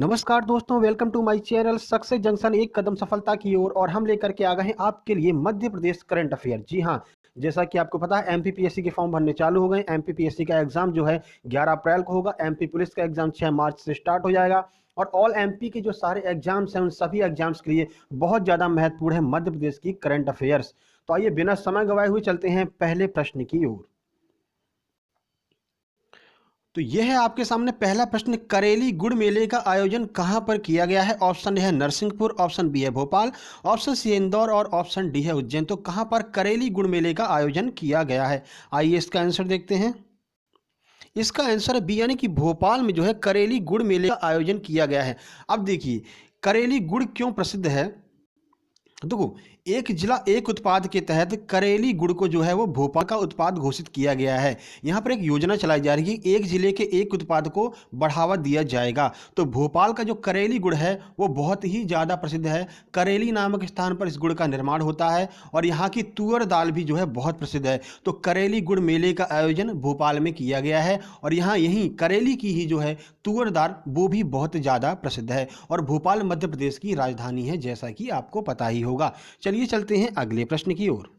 नमस्कार दोस्तों, welcome to my channel success junction. एक कदम सफलता की ओर और हम लेकर के आ गए हैं आपके लिए मध्य प्रदेश करंट अफेयर। जी हाँ, जैसा कि आपको पता है एमपीपीएससी के फॉर्म भरने चालू हो गए। एमपीपीएससी का एग्जाम जो है 11 अप्रैल को होगा। एमपी पुलिस का एग्जाम 6 मार्च से स्टार्ट हो जाएगा। और ऑल एमपी के जो सारे एग्जाम्स हैं उन सभी एग्जाम्स के लिए बहुत ज़्यादा महत्वपूर्ण है मध्य प्रदेश की करंट अफेयर्स। तो आइए बिना समय गवाए हुए चलते हैं पहले प्रश्न की ओर। तो यह है आपके सामने पहला प्रश्न। करेली गुड़ मेले का आयोजन कहां पर किया गया है? ऑप्शन ए है नरसिंहपुर, ऑप्शन बी है भोपाल, ऑप्शन सी है इंदौर और ऑप्शन डी है उज्जैन। तो कहां पर करेली गुड़ मेले का आयोजन किया गया है? आइए इसका आंसर देखते हैं। इसका आंसर है बी, यानी कि भोपाल में जो है करेली गुड़ मेले का आयोजन किया गया है। अब देखिए, करेली गुड़ क्यों प्रसिद्ध है। देखो, एक जिला एक उत्पाद के तहत करेली गुड़ को जो है वो भोपाल का उत्पाद घोषित किया गया है। यहाँ पर एक योजना चलाई जा रही है, एक जिले के एक उत्पाद को बढ़ावा दिया जाएगा। तो भोपाल का जो करेली गुड़ है वो बहुत ही ज़्यादा प्रसिद्ध है। करेली नामक स्थान पर इस गुड़ का निर्माण होता है और यहाँ की तुअर दाल भी जो है बहुत प्रसिद्ध है। तो करेली गुड़ मेले का आयोजन भोपाल में किया गया है और यहाँ यहीं करेली की ही जो है तुअर दाल वो भी बहुत ज़्यादा प्रसिद्ध है। और भोपाल मध्य प्रदेश की राजधानी है, जैसा कि आपको पता ही होगा। चलिए चलते हैं अगले प्रश्न की ओर।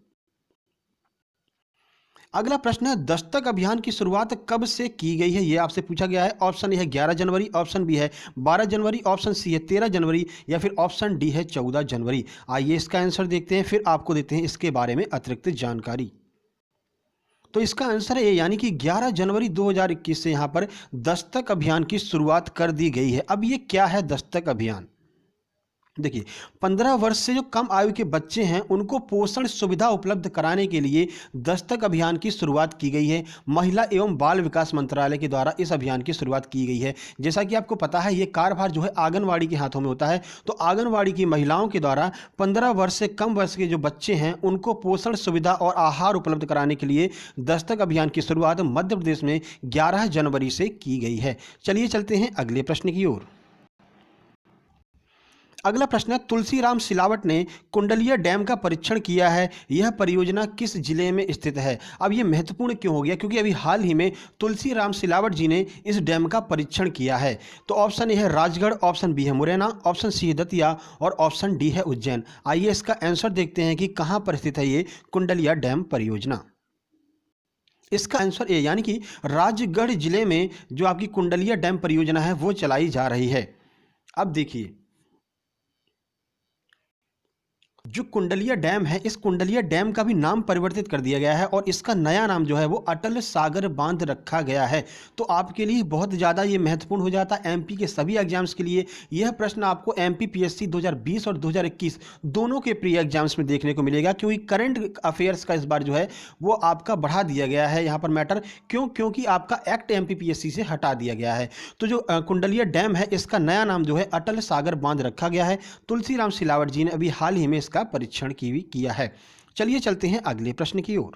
अगला प्रश्न है, दस्तक अभियान की शुरुआत कब से की गई है? यह आपसे पूछा गया है। ऑप्शन ए है 11 जनवरी, ऑप्शन बी है 12 जनवरी, ऑप्शन सी है 13 जनवरी या फिर ऑप्शन डी है 14 जनवरी। आइए इसका आंसर देखते हैं, फिर आपको देते हैं इसके बारे में अतिरिक्त जानकारी। तो इसका आंसर है ए, यानी कि 11 जनवरी 2021 से यहाँ पर दस्तक अभियान की शुरुआत कर दी गई है। अब ये क्या है दस्तक अभियान? देखिए, 15 वर्ष से जो कम आयु के बच्चे हैं उनको पोषण सुविधा उपलब्ध कराने के लिए दस्तक अभियान की शुरुआत की गई है। महिला एवं बाल विकास मंत्रालय के द्वारा इस अभियान की शुरुआत की गई है। जैसा कि आपको पता है, ये कार्यभार जो है आंगनवाड़ी के हाथों में होता है। तो आंगनवाड़ी की महिलाओं के द्वारा 15 वर्ष से कम वर्ष के जो बच्चे हैं उनको पोषण सुविधा और आहार उपलब्ध कराने के लिए दस्तक अभियान की शुरुआत मध्य प्रदेश में 11 जनवरी से की गई है। चलिए चलते हैं अगले प्रश्न की ओर। अगला प्रश्न है, तुलसीराम सिलावट ने कुंडलिया डैम का परीक्षण किया है। यह परियोजना किस जिले में स्थित है? अब यह महत्वपूर्ण क्यों हो गया? क्योंकि अभी हाल ही में तुलसीराम सिलावट जी ने इस डैम का परीक्षण किया है। तो ऑप्शन ए है राजगढ़, ऑप्शन बी है मुरैना, ऑप्शन सी है दतिया और ऑप्शन डी है उज्जैन। आइए इसका आंसर देखते हैं कि कहाँ पर स्थित है ये कुंडलिया डैम परियोजना। इसका आंसर ए, यानी कि राजगढ़ जिले में जो आपकी कुंडलिया डैम परियोजना है वो चलाई जा रही है। अब देखिए, जो कुंडलिया डैम है, इस कुंडलिया डैम का भी नाम परिवर्तित कर दिया गया है और इसका नया नाम जो है वो अटल सागर बांध रखा गया है। तो आपके लिए बहुत ज़्यादा ये महत्वपूर्ण हो जाता है एमपी के सभी एग्जाम्स के लिए। यह प्रश्न आपको एमपी पीएससी 2020 और 2021 दोनों के प्री एग्जाम्स में देखने को मिलेगा, क्योंकि करंट अफेयर्स का इस बार जो है वो आपका बढ़ा दिया गया है यहाँ पर मैटर। क्योंकि आपका एक्ट एमपी पीएससी से हटा दिया गया है। तो जो कुंडलिया डैम है इसका नया नाम जो है अटल सागर बांध रखा गया है। तुलसीराम सिलावट जी ने अभी हाल ही में का परीक्षण किया है। चलिए चलते हैं अगले प्रश्न की ओर।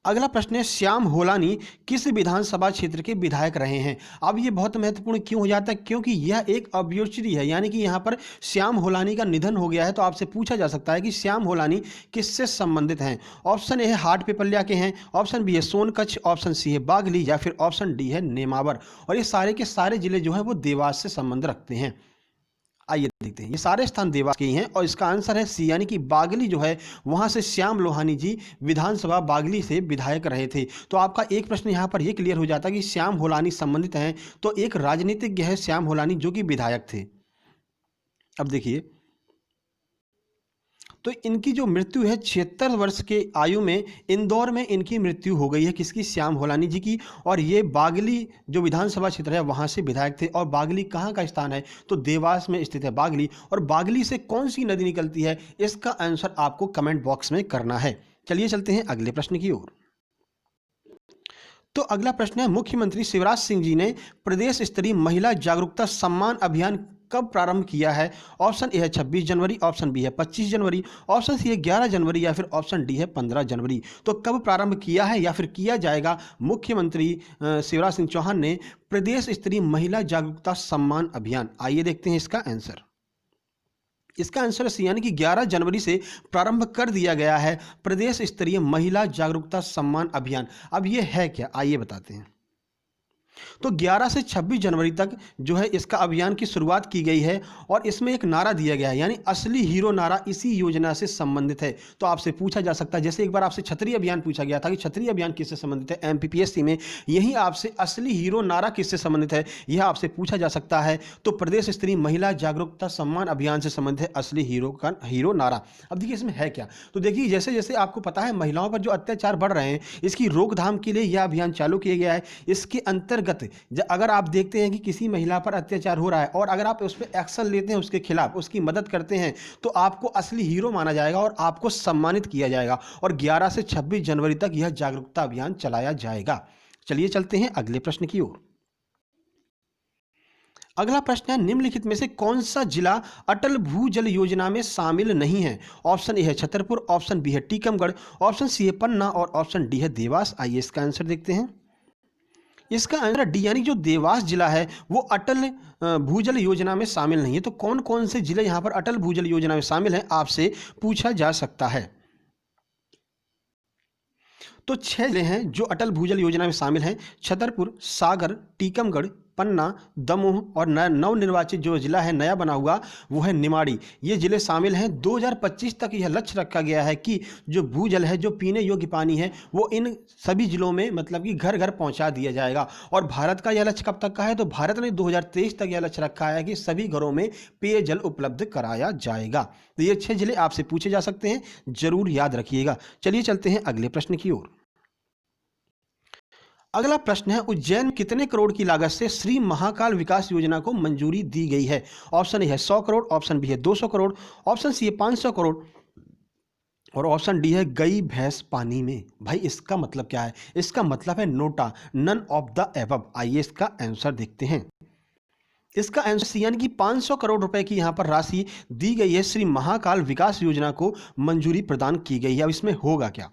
अगला प्रश्न है, श्याम होलानी किस विधानसभा क्षेत्र के विधायक रहे हैं? अब ये बहुत महत्वपूर्ण क्यों हो जाता है? क्योंकि यह एक ऑब्वियसली है, यानी कि यहाँ पर श्याम होलानी का निधन हो गया है। तो आपसे पूछा जा सकता है कि श्याम होलानी किससे संबंधित हैं? ऑप्शन ए है हाट पिपल्या के हैं, ऑप्शन बी है सोनकच्छ, ऑप्शन सी है बागली या फिर ऑप्शन डी है नेमावर। और ये सारे के सारे जिले जो हैं वो देवास से संबंध रखते हैं। आइए देखते हैं, ये सारे स्थान देवास के ही हैं और इसका आंसर है सी, यानी कि बागली जो है वहां से श्याम लोहानी जी विधानसभा बागली से विधायक रहे थे। तो आपका एक प्रश्न यहां पर यह क्लियर हो जाता है कि श्याम होलानी संबंधित हैं। तो एक राजनीतिज्ञ है श्याम होलानी जो कि विधायक थे। अब देखिए, तो इनकी जो मृत्यु है 76 वर्ष के आयु में इंदौर में इनकी मृत्यु हो गई है। किसकी? श्याम होलानी जी की। और ये बागली जो विधानसभा क्षेत्र है वहाँ से विधायक थे। और बागली कहाँ का स्थान है? तो देवास में स्थित है बागली। और बागली से कौन सी नदी निकलती है? इसका आंसर आपको कमेंट बॉक्स में करना है। चलिए चलते हैं अगले प्रश्न की ओर। तो अगला प्रश्न है, मुख्यमंत्री शिवराज सिंह जी ने प्रदेश स्तरीय महिला जागरूकता सम्मान अभियान कब प्रारंभ किया है? ऑप्शन ए है 26 जनवरी, ऑप्शन बी है 25 जनवरी, ऑप्शन सी है 11 जनवरी या फिर ऑप्शन डी है 15 जनवरी। तो कब प्रारंभ किया है या फिर किया जाएगा? मुख्यमंत्री शिवराज सिंह चौहान ने प्रदेश स्तरीय महिला जागरूकता सम्मान अभियान। आइए देखते हैं इसका आंसर। इसका आंसर सी, यानी कि 11 जनवरी से प्रारंभ कर दिया गया है प्रदेश स्तरीय महिला जागरूकता सम्मान अभियान। अब यह है क्या? आइए बताते हैं। तो 11 से 26 जनवरी तक जो है इसका अभियान की शुरुआत की गई है और इसमें एक नारा दिया गया है, यानी असली हीरो नारा इसी योजना से संबंधित है। तो आपसे पूछा जा सकता है, जैसे एक बार आपसे छतरी अभियान पूछा गया था कि छतरी अभियान किससे संबंधित है एमपीपीएससी में, यही आपसे असली हीरो नारा किससे संबंधित है यह आपसे पूछा जा सकता है। तो प्रदेश स्तरीय महिला जागरूकता सम्मान अभियान से संबंधित है असली हीरो का हीरो नारा। अब देखिए इसमें है क्या, तो देखिए जैसे जैसे आपको पता है महिलाओं पर जो अत्याचार बढ़ रहे हैं, इसकी रोकथाम के लिए यह अभियान चालू किया गया है। इसके अंतर्गत अगर आप देखते हैं कि किसी महिला पर अत्याचार हो रहा है और अगर आप उस पर एक्शन लेते हैं, उसके खिलाफ उसकी मदद करते हैं, तो आपको असली हीरो माना जाएगा और आपको सम्मानित किया जाएगा। और 11 से 26 जनवरी तक यह जागरूकता अभियान चलाया जाएगा। चलिए चलते हैं अगले प्रश्न की ओर। अगला प्रश्न है, निम्नलिखित में से कौन सा जिला अटल भूजल योजना में शामिल नहीं है? ऑप्शन ए है छतरपुर, ऑप्शन बी है टीकमगढ़, ऑप्शन सी है पन्ना और ऑप्शन डी है देवास। आइए इसका आंसर देखते हैं। इसका आंसर डी, यानी जो देवास जिला है वो अटल भूजल योजना में शामिल नहीं है। तो कौन कौन से जिले यहां पर अटल भूजल योजना में शामिल हैं आपसे पूछा जा सकता है। तो 6 जिले हैं जो अटल भूजल योजना में शामिल हैं, छतरपुर, सागर, टीकमगढ़, पन्ना, दमोह और नवनिर्वाचित जो जिला है नया बना हुआ वो है निमाड़ी। ये जिले शामिल हैं। 2025 तक यह लक्ष्य रखा गया है कि जो भूजल है, जो पीने योग्य पानी है, वो इन सभी जिलों में मतलब कि घर घर पहुंचा दिया जाएगा। और भारत का यह लक्ष्य कब तक का है? तो भारत ने 2023 तक यह लक्ष्य रखा है कि सभी घरों में पेयजल उपलब्ध कराया जाएगा। तो ये 6 जिले आपसे पूछे जा सकते हैं, जरूर याद रखिएगा। चलिए चलते हैं अगले प्रश्न की ओर। अगला प्रश्न है, उज्जैन में कितने करोड़ की लागत से श्री महाकाल विकास योजना को मंजूरी दी गई है? ऑप्शन ए है 100 करोड़, ऑप्शन बी है 200 करोड़, ऑप्शन सी है 500 करोड़ और ऑप्शन डी है गई भैंस पानी में। भाई इसका मतलब क्या है? इसका मतलब है NOTA, none of the above. आइए इसका आंसर देखते हैं। इसका आंसर सी, यानी कि 500 करोड़ रुपए की यहां पर राशि दी गई है, श्री महाकाल विकास योजना को मंजूरी प्रदान की गई है। अब इसमें होगा क्या?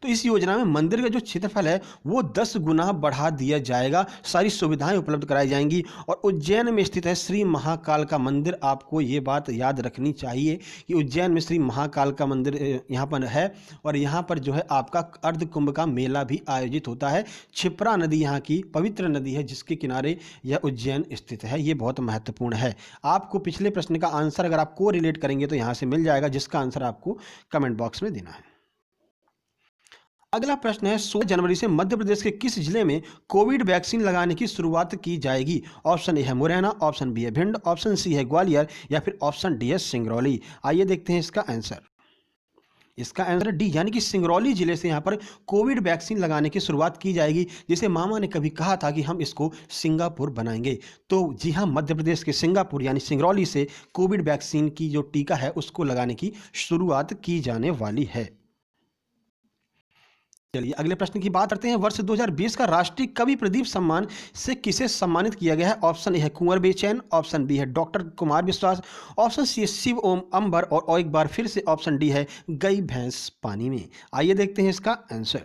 तो इस योजना में मंदिर का जो क्षेत्रफल है वो 10 गुना बढ़ा दिया जाएगा, सारी सुविधाएं उपलब्ध कराई जाएंगी। और उज्जैन में स्थित है श्री महाकाल का मंदिर। आपको ये बात याद रखनी चाहिए कि उज्जैन में श्री महाकाल का मंदिर यहाँ पर है और यहाँ पर जो है आपका अर्ध कुंभ का मेला भी आयोजित होता है। क्षिप्रा नदी यहाँ की पवित्र नदी है जिसके किनारे यह उज्जैन स्थित है। ये बहुत महत्वपूर्ण है। आपको पिछले प्रश्न का आंसर अगर आप को रिलेट करेंगे तो यहाँ से मिल जाएगा, जिसका आंसर आपको कमेंट बॉक्स में देना है। अगला प्रश्न है, 16 जनवरी से मध्य प्रदेश के किस जिले में कोविड वैक्सीन लगाने की शुरुआत की जाएगी? ऑप्शन ए है मुरैना, ऑप्शन बी है भिंड, ऑप्शन सी है ग्वालियर या फिर ऑप्शन डी है सिंगरौली। आइए देखते हैं इसका आंसर। इसका आंसर डी, यानी कि सिंगरौली जिले से यहाँ पर कोविड वैक्सीन लगाने की शुरुआत की जाएगी। जिसे मामा ने कभी कहा था कि हम इसको सिंगापुर बनाएंगे। तो जी हाँ, मध्य प्रदेश के सिंगापुर यानी सिंगरौली से कोविड वैक्सीन की जो टीका है उसको लगाने की शुरुआत की जाने वाली है। चलिए अगले प्रश्न की बात करते हैं। वर्ष 2020 का राष्ट्रीय कवि प्रदीप सम्मान से किसे सम्मानित किया गया है? ऑप्शन ए है कुंवर बेचैन, ऑप्शन बी है डॉक्टर कुमार विश्वास, ऑप्शन सी है शिव ओम अंबर और एक बार फिर से ऑप्शन डी है गई भैंस पानी में। आइए देखते हैं इसका आंसर।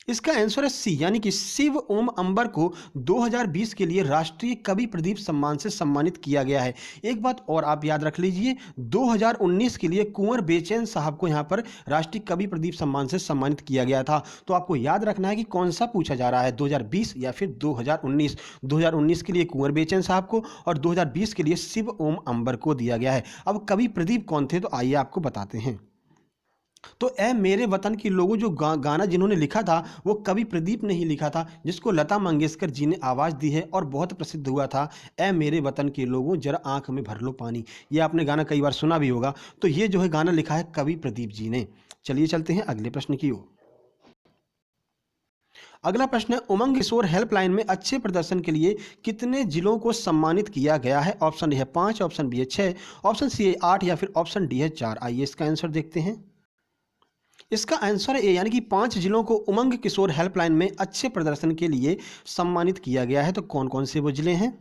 इसका आंसर है सी, यानी कि शिव ओम अंबर को 2020 के लिए राष्ट्रीय कवि प्रदीप सम्मान से सम्मानित किया गया है। एक बात और आप याद रख लीजिए, 2019 के लिए कुंवर बेचैन साहब को यहां पर राष्ट्रीय कवि प्रदीप सम्मान से सम्मानित किया गया था। तो आपको याद रखना है कि कौन सा पूछा जा रहा है, 2020 या फिर 2019। 2019 के लिए कुंवर बेचैन साहब को और 2020 के लिए शिव ओम अंबर को दिया गया है। अब कवि प्रदीप कौन थे? तो आइए आपको बताते हैं। तो ए मेरे वतन के लोगों, जो गाना जिन्होंने लिखा था वो कवि प्रदीप ने ही लिखा था, जिसको लता मंगेशकर जी ने आवाज़ दी है और बहुत प्रसिद्ध हुआ था। ए मेरे वतन के लोगों जरा आंख में भर लो पानी। ये आपने गाना कई बार सुना भी होगा। तो ये जो है गाना लिखा है कवि प्रदीप जी ने। चलिए चलते हैं अगले प्रश्न की ओर। अगला प्रश्न है, उमंग किशोर हेल्पलाइन में अच्छे प्रदर्शन के लिए कितने जिलों को सम्मानित किया गया है? ऑप्शन ए है 5, ऑप्शन बी है 6, ऑप्शन सी है 8 या फिर ऑप्शन डी है 4। आइए इसका आंसर देखते हैं। इसका आंसर है ए, यानी कि 5 जिलों को उमंग किशोर हेल्पलाइन में अच्छे प्रदर्शन के लिए सम्मानित किया गया है। तो कौन कौन से वो जिले हैं?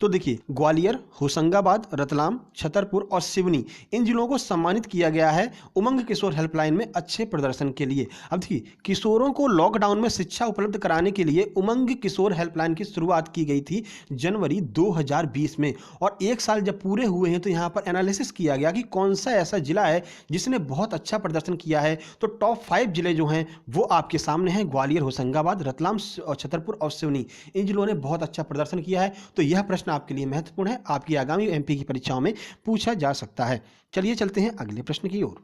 तो देखिए, ग्वालियर, होशंगाबाद, रतलाम, छतरपुर और सिवनी, इन जिलों को सम्मानित किया गया है उमंग किशोर हेल्पलाइन में अच्छे प्रदर्शन के लिए। अब देखिए, किशोरों को लॉकडाउन में शिक्षा उपलब्ध कराने के लिए उमंग किशोर हेल्पलाइन की शुरुआत की गई थी जनवरी 2020 में, और एक साल जब पूरे हुए हैं तो यहाँ पर एनालिसिस किया गया कि कौन सा ऐसा जिला है जिसने बहुत अच्छा प्रदर्शन किया है। तो टॉप 5 जिले जो हैं वो आपके सामने हैं, ग्वालियर, होशंगाबाद, रतलाम और छतरपुर और सिवनी, इन जिलों ने बहुत अच्छा प्रदर्शन किया है। तो यह प्रश्न आपके लिए महत्वपूर्ण है, आपकी आगामी एमपी की परीक्षाओं में पूछा जा सकता है। चलिए चलते हैं अगले प्रश्न की ओर।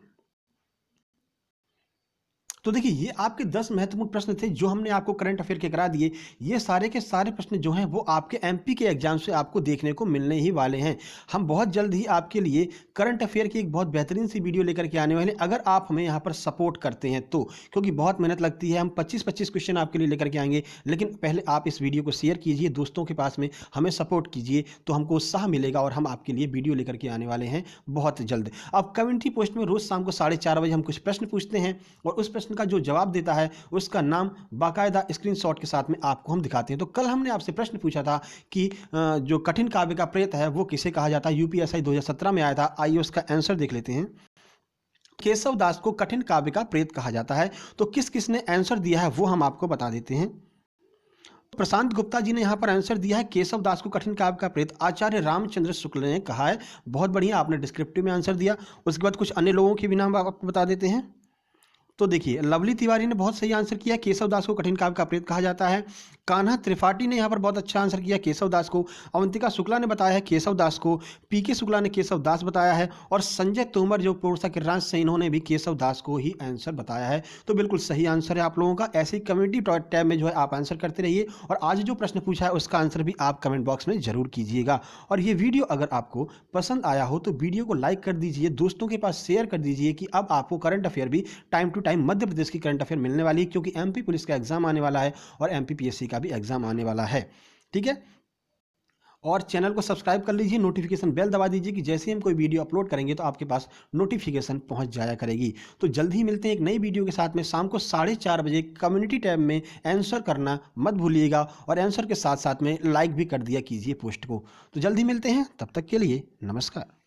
तो देखिए, ये आपके 10 महत्वपूर्ण प्रश्न थे जो हमने आपको करंट अफेयर के करा दिए। ये सारे के सारे प्रश्न जो हैं वो आपके एमपी के एग्जाम से आपको देखने को मिलने ही वाले हैं। हम बहुत जल्द ही आपके लिए करंट अफेयर की एक बहुत बेहतरीन सी वीडियो लेकर के आने वाले हैं, अगर आप हमें यहाँ पर सपोर्ट करते हैं तो, क्योंकि बहुत मेहनत लगती है। हम 25-25 क्वेश्चन आपके लिए लेकर के आएंगे, लेकिन पहले आप इस वीडियो को शेयर कीजिए दोस्तों के पास में, हमें सपोर्ट कीजिए, तो हमको उत्साह मिलेगा और हम आपके लिए वीडियो लेकर के आने वाले हैं बहुत जल्द। अब कम्युनिटी पोस्ट में रोज शाम को 4:30 बजे हम कुछ प्रश्न पूछते हैं, और उस प्रश्न का जो जवाब देता है उसका नाम बाकायदा स्क्रीनशॉट के साथ में आपको हम दिखाते हैं। तो कल हमने आपसे प्रश्न पूछा था कि जो कठिन काव्य का प्रेत है वो किसे कहा जाता है, यूपीएससी 2017 में आया था। आइए उसका आंसर देख लेते हैं। केशव दास को कठिन काव्य का प्रेत कहा जाता है। तो किस किस ने आंसर दिया है वो हम आपको बता देते हैं। प्रशांत गुप्ता जी ने यहाँ पर आंसर दिया है केशव दास को कठिन काव्य का प्रेत आचार्य रामचंद्र शुक्ल ने कहा है। बहुत बढ़िया, आपने डिस्क्रिप्टिव में आंसर दिया। उसके बाद कुछ अन्य लोगों के भी नाम आपको बता देते हैं। तो देखिए, लवली तिवारी ने बहुत सही आंसर किया, केशव दास को कठिन काव्य का प्रेत कहा जाता है। कान्हा त्रिपाठी ने यहाँ पर बहुत अच्छा आंसर किया, केशव दास को। अवंतिका शुक्ला ने बताया है केशव दास को। पीके शुक्ला ने केशव दास बताया है, और संजय तोमर जो पोर्सा किरांश से, इन्होंने भी केशव दास को ही आंसर बताया है। तो बिल्कुल सही आंसर है आप लोगों का। ऐसे ही कम्युनिटी टैब में जो है आप आंसर करते रहिए, और आज जो प्रश्न पूछा है उसका आंसर भी आप कमेंट बॉक्स में जरूर कीजिएगा। और ये वीडियो अगर आपको पसंद आया हो तो वीडियो को लाइक कर दीजिए, दोस्तों के पास शेयर कर दीजिए कि अब आपको करंट अफेयर भी time to time Madhya Pradesh की करंट अफेयर मिलने वाली है, क्योंकि एमपी पुलिस का एग्जाम आने वाला है और एमपी पीएससी का भी एग्जाम आने वाला है। ठीक है, और चैनल को सब्सक्राइब कर लीजिए, नोटिफिकेशन बेल दबा दीजिए कि जैसे ही हम कोई वीडियो अपलोड करेंगे तो आपके पास नोटिफिकेशन पहुंच जाया करेगी। तो जल्द ही मिलते हैं एक नई वीडियो के साथ में शाम को 4:30 बजे। कम्युनिटी टैब में आंसर करना मत भूलिएगा, और आंसर के साथ साथ में लाइक भी कर दिया कीजिए पोस्ट को। तो जल्द ही मिलते हैं, तब तक के लिए नमस्कार।